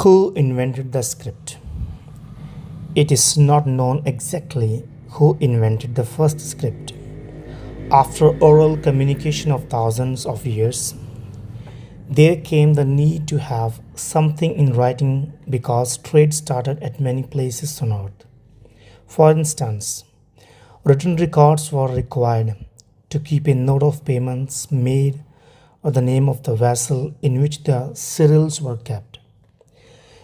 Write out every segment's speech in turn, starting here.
Who invented the script? It is not known exactly who invented the first script. After oral communication of thousands of years, there came the need to have something in writing because trade started at many places on earth. For instance, written records were required to keep a note of payments made or the name of the vessel in which the cereals were kept.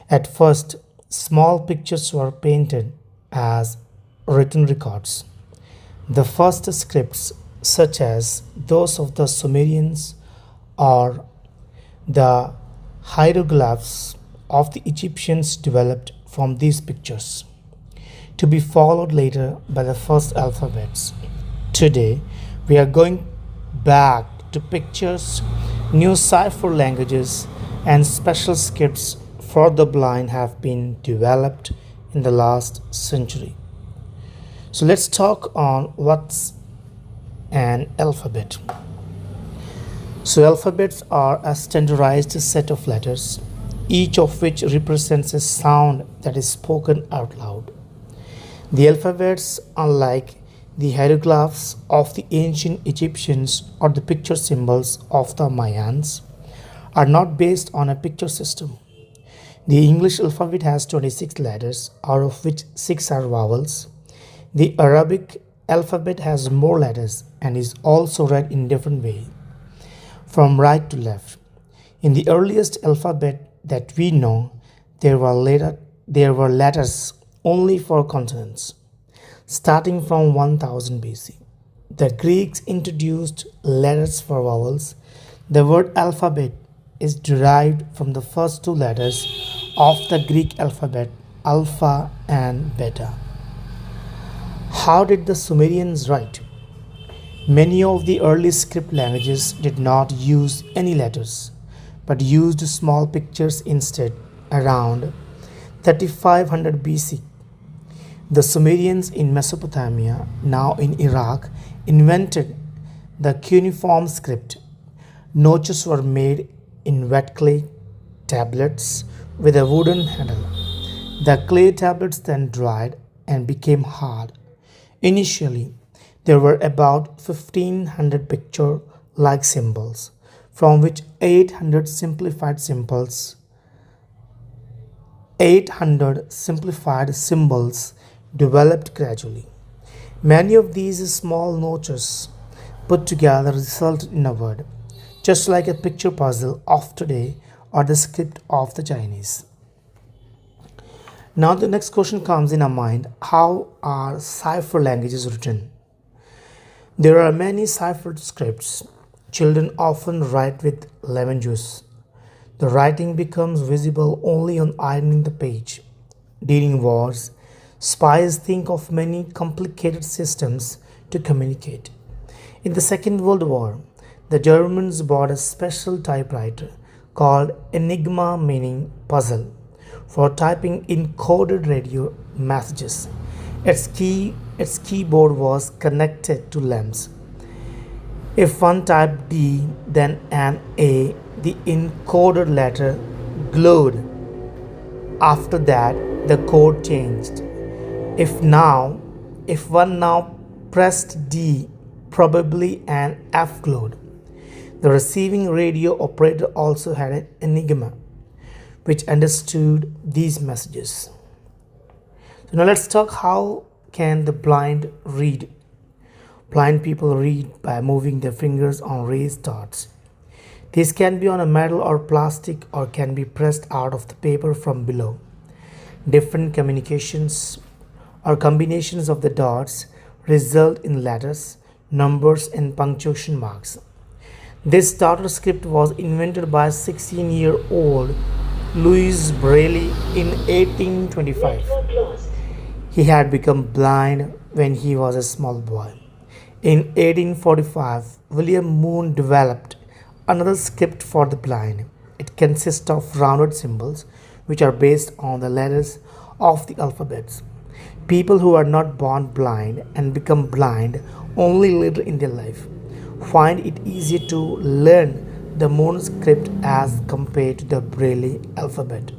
At first, small pictures were painted as written records. The first scripts, such as those of the Sumerians or the hieroglyphs of the Egyptians, developed from these pictures, to be followed later by the first alphabets. Today, we are going back to pictures, new cipher languages, and special scripts for the blind have been developed in the last century. So let's talk on what's an alphabet. So alphabets are a standardized set of letters, each of which represents a sound that is spoken out loud. The alphabets, unlike the hieroglyphs of the ancient Egyptians or the picture symbols of the Mayans, are not based on a picture system. The English alphabet has 26 letters, out of which 6 are vowels. The Arabic alphabet has more letters and is also read in different ways, from right to left. In the earliest alphabet that we know, there were letters only for consonants, starting from 1000 BC. The Greeks introduced letters for vowels. The word alphabet is derived from the first two letters of the Greek alphabet, alpha and beta. How did the Sumerians write? Many of the early script languages did not use any letters, but used small pictures instead. Around 3500 BC, the Sumerians in Mesopotamia, now in Iraq, invented the cuneiform script. Notches were made in wet clay tablets with a wooden handle. The clay tablets then dried and became hard. Initially, there were about 1500 picture like symbols, from which 800 simplified symbols developed gradually. Many of these small notches put together resulted in a word, just like a picture puzzle of today or the script of the Chinese. Now the next question comes in our mind: how are cipher languages written? There are many ciphered scripts. Children often write with lemon juice. The writing becomes visible only on ironing the page. During wars, spies think of many complicated systems to communicate. In the Second World War, the Germans bought a special typewriter called Enigma, meaning puzzle, for typing encoded radio messages. Its keyboard was connected to lamps. If one typed D, then an A, the encoded letter glowed. After that, the code changed. If one now pressed D, probably an F glowed. The receiving radio operator also had an enigma, which understood these messages. So now let's talk, how can the blind read? Blind people read by moving their fingers on raised dots. These can be on a metal or plastic or can be pressed out of the paper from below. Different communications or combinations of the dots result in letters, numbers, and punctuation marks. This dotted script was invented by 16-year-old Louis Braille in 1825. He had become blind when he was a small boy. In 1845, William Moon developed another script for the blind. It consists of rounded symbols which are based on the letters of the alphabets. People who are not born blind and become blind only later in their life find it easier to learn the Moon script as compared to the Braille alphabet.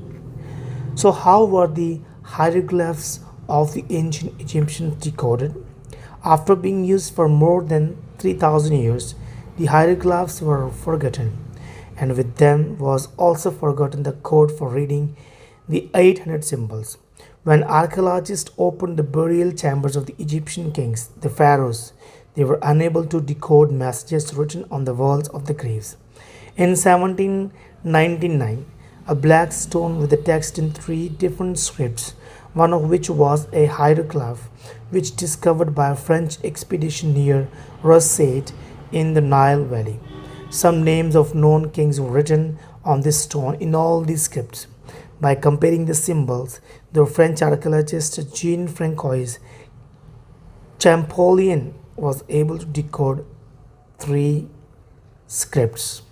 So, how were the hieroglyphs of the ancient Egyptians decoded? After being used for more than 3000 years, the hieroglyphs were forgotten, and with them was also forgotten the code for reading the 800 symbols. When archaeologists opened the burial chambers of the Egyptian kings, the pharaohs, they were unable to decode messages written on the walls of the graves. In 1799, a black stone with the text in three different scripts, one of which was a hieroglyph, which discovered by a French expedition near Rossette in the Nile Valley. Some names of known kings were written on this stone in all these scripts. By comparing the symbols, the French archaeologist Jean-Francois Champollion was able to decode three scripts.